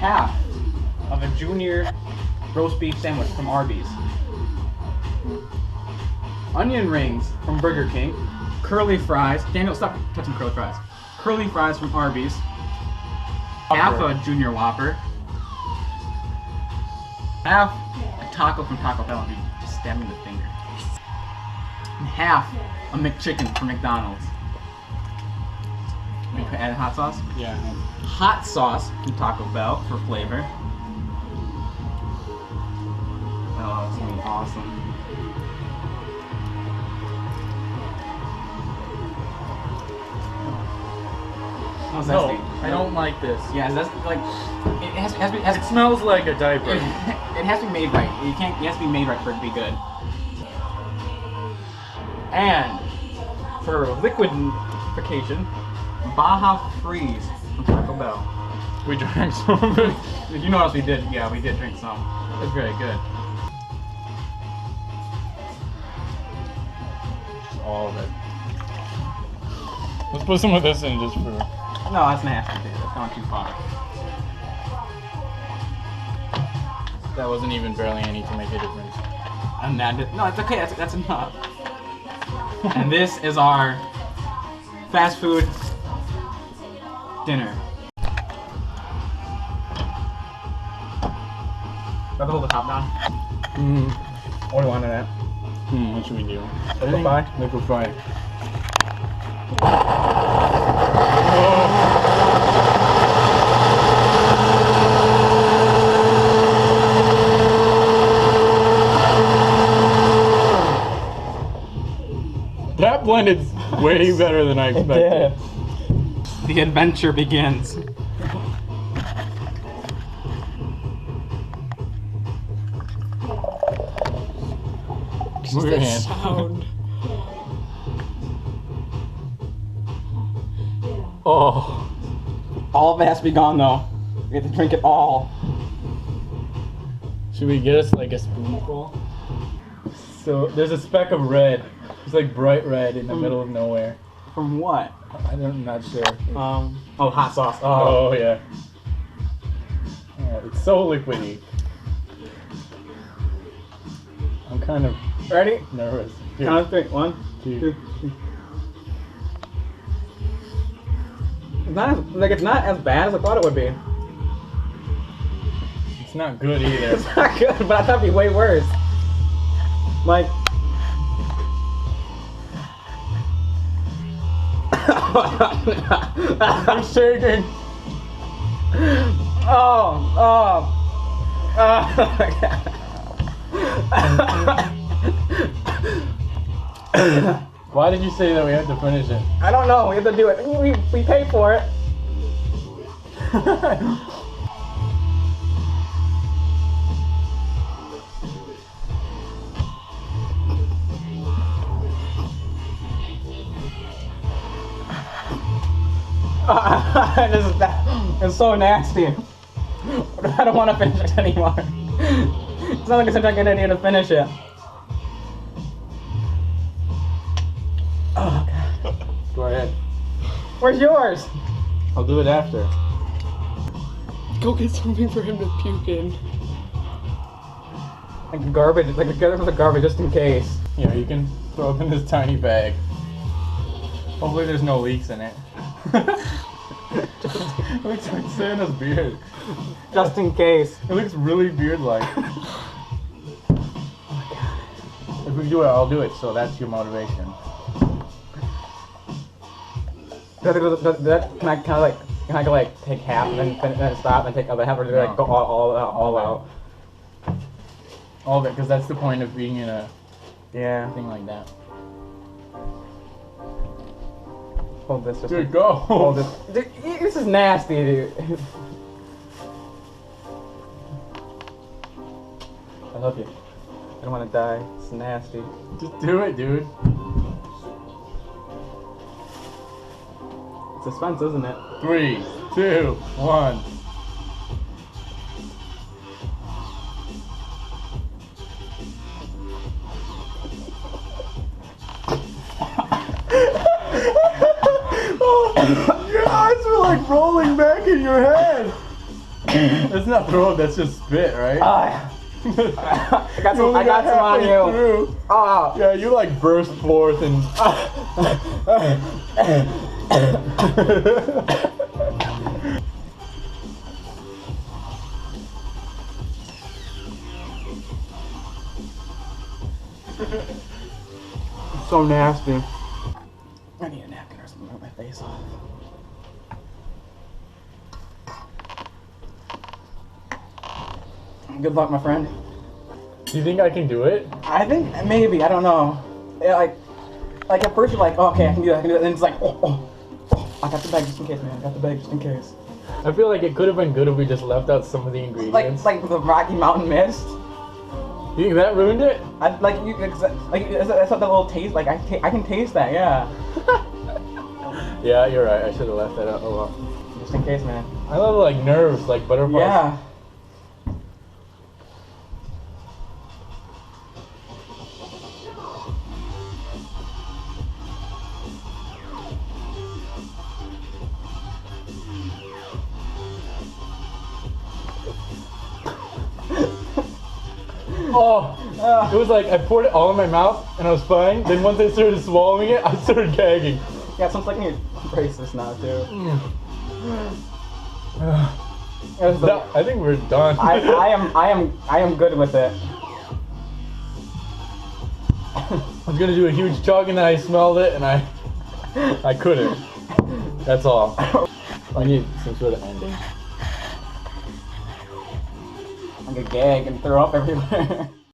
half of a junior roast beef sandwich from Arby's. Onion rings from Burger King. Curly fries. Daniel, stop touching curly fries. Curly fries from Arby's. Half a junior Whopper. Half a taco from Taco Bell. Dude, just stab me in the finger. And half a McChicken from McDonald's. We could add hot sauce? Yeah. Hot sauce from Taco Bell for flavor. Oh, it's gonna be awesome. How's that No, taste? I don't like this. Yeah, that's like it has to be. It smells like a diaper. It has to be made right. It has to be made right for it to be good. And for liquidification, Baja Freeze from Taco Bell. We drank some of it. You know what else we did? Yeah, we did drink some. It's very good. Just all of it. Let's put some of this in just for... No, that's nasty. That's gone too far. That wasn't even barely any to make a difference. And that no, it's okay. That's enough. And this is our fast food dinner. Got to hold the top down. What do you want in that? What should we do? Liquefy? Liquefy. That blended way better than I expected. The adventure begins. Move your hand. Sound. Oh. All of it has to be gone though. We have to drink it all. Should we get us like a spoonful? So there's a speck of red. It's like bright red in the middle of nowhere. From what? I'm not sure. Oh, hot sauce. Oh yeah. It's so liquidy. I'm kind of Ready? nervous. Here. Count of three. 1, 2, 3. It's not as bad as I thought it would be. It's not good either. It's not good, but I thought it'd be way worse. Like. I'm shaking. Oh my God. Why did you say that we had to finish it? I don't know. We have to do it. We pay for it. It's so nasty. I don't want to finish it anymore. It's not like it's such a good idea to finish it. Oh, God. Go ahead. Where's yours? I'll do it after. Go get something for him to puke in. Like garbage, like together with the garbage just in case. Here, you can throw it in this tiny bag. Hopefully there's no leaks in it. It looks like Santa's beard. Just in case. It looks really beard-like. If we do it, I'll do it, so that's your motivation. Can I like take half and then stop and take other half, or do I like go all out? All of it, because that's the point of being in a Yeah. thing like that. Hold this. Just Dude, go! Hold this. Dude, this is nasty, dude. I love you. I don't want to die. It's nasty. Just do it, dude. It's suspense, isn't it? 3, 2, 1. Your eyes were like rolling back in your head. That's not throw up, that's just spit, right? I got You some. only I got some on halfway you. through. Oh. Yeah, you like burst forth and. So nasty. I need a napkin or something to wipe my face off. Good luck, my friend. Do you think I can do it? I think maybe, I don't know. Yeah, like at first you're like, oh, okay, I can do that, and then it's like, oh, I got the bag just in case, man. I got the bag just in case. I feel like it could have been good if we just left out some of the ingredients. Like the Rocky Mountain Mist. You think that ruined it? That's what the little taste. Like I can taste that, yeah. Yeah, you're right. I should have left that out. Oh well. Just in case, man. I love like nerves, like butterflies. Yeah. Oh, it was like I poured it all in my mouth and I was fine. Then once I started swallowing it, I started gagging. Yeah, it sounds like you're braces now too. No, I think we're done. I am good with it. I was gonna do a huge chug and then I smelled it and I couldn't. That's all. I need some sort of ending. I'm gonna gag and throw up everywhere.